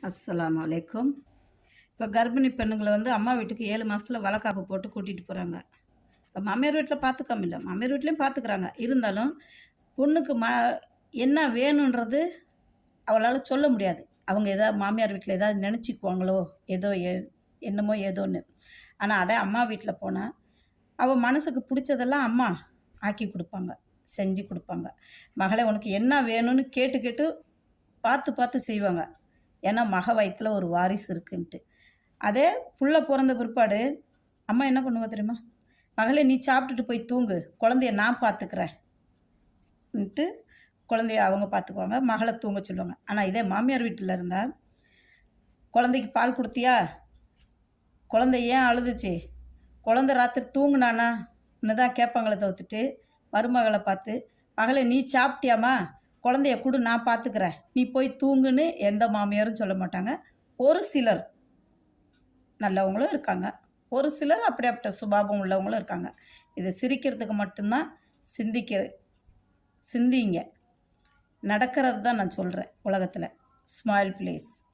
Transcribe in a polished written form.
அஸ்ஸலாமு அலைக்கும். இப்போ கர்ப்பிணி பெண்ணுங்கள வந்து அம்மா வீட்டுக்கு 7 மாசத்துல வளகாப்பு போட்டு கூட்டிட்டு போறாங்க. இப்ப மாமியார் வீட்ல பார்த்துக்காம இல்ல. மாமியார் வீட்லயும் பார்த்துக்கிறாங்க. இருந்தாலும் பொண்ணுக்கு என்ன வேணுன்றது அவளால சொல்ல முடியாது. அவங்க மாமியார் வீட்ல ஏதாவது நெனச்சுக்குவாங்களோ, ஏதோ என்னமோ ஏதோன்னு. ஆனா அதே அம்மா வீட்ல போனா, அவ மனசுக்கு புடிச்சதெல்லாம் அம்மா ஆக்கி குடுப்பாங்க. செஞ்சு குடுப்பாங்க. மகளே உனக்கு என்ன வேணும்னு கேட்டு கேட்டு பார்த்து பார்த்து செய்வாங்க. ஏன்னா மக வயித்துல ஒரு வாரிசு இருக்குன்ட்டு. அதே புள்ள பொறந்த பிற்பாடு, அம்மா என்ன பண்ணுவா தெரியுமா? "மகளே நீ சாப்பிட்டுட்டு போய் தூங்கு. குழந்தைய நான் பார்த்துக்கிறேன்ன்ட்டு" குழந்தைய அவங்க பார்த்துக்குவாங்க. மகள தூங்க சொல்லுவாங்க. ஆனா இதே மாமியார் வீட்ல இருந்தா, "குழந்தைக்கு பால் குடுத்தியா? குழந்தை ஏன் அழுதுச்சு? குழந்தை ராத்திரி தூங்குனானான்னு தான் கேட்பாங்களே தவிர்த்துட்டு, மருமகள பார்த்து, "மகளே நீ சாப்பிட்டியாம்மா? குழந்தைய குடு நான் பார்த்துக்கிறேன். நீ போய் தூங்குன்னு" எந்த மாமியாரும் சொல்ல மாட்டாங்க. ஒரு சிலர் நல்லவங்களும் இருக்காங்க. ஒரு சிலர் அப்படியாப்பட்ட சுபாவம் உள்ளவங்களும் இருக்காங்க. இது சிரிக்கிறதுக்கு மட்டும் தான் சிந்திங்க. நடக்கிறது தான் நான் சொல்றேன் உலகத்தில. Smile please.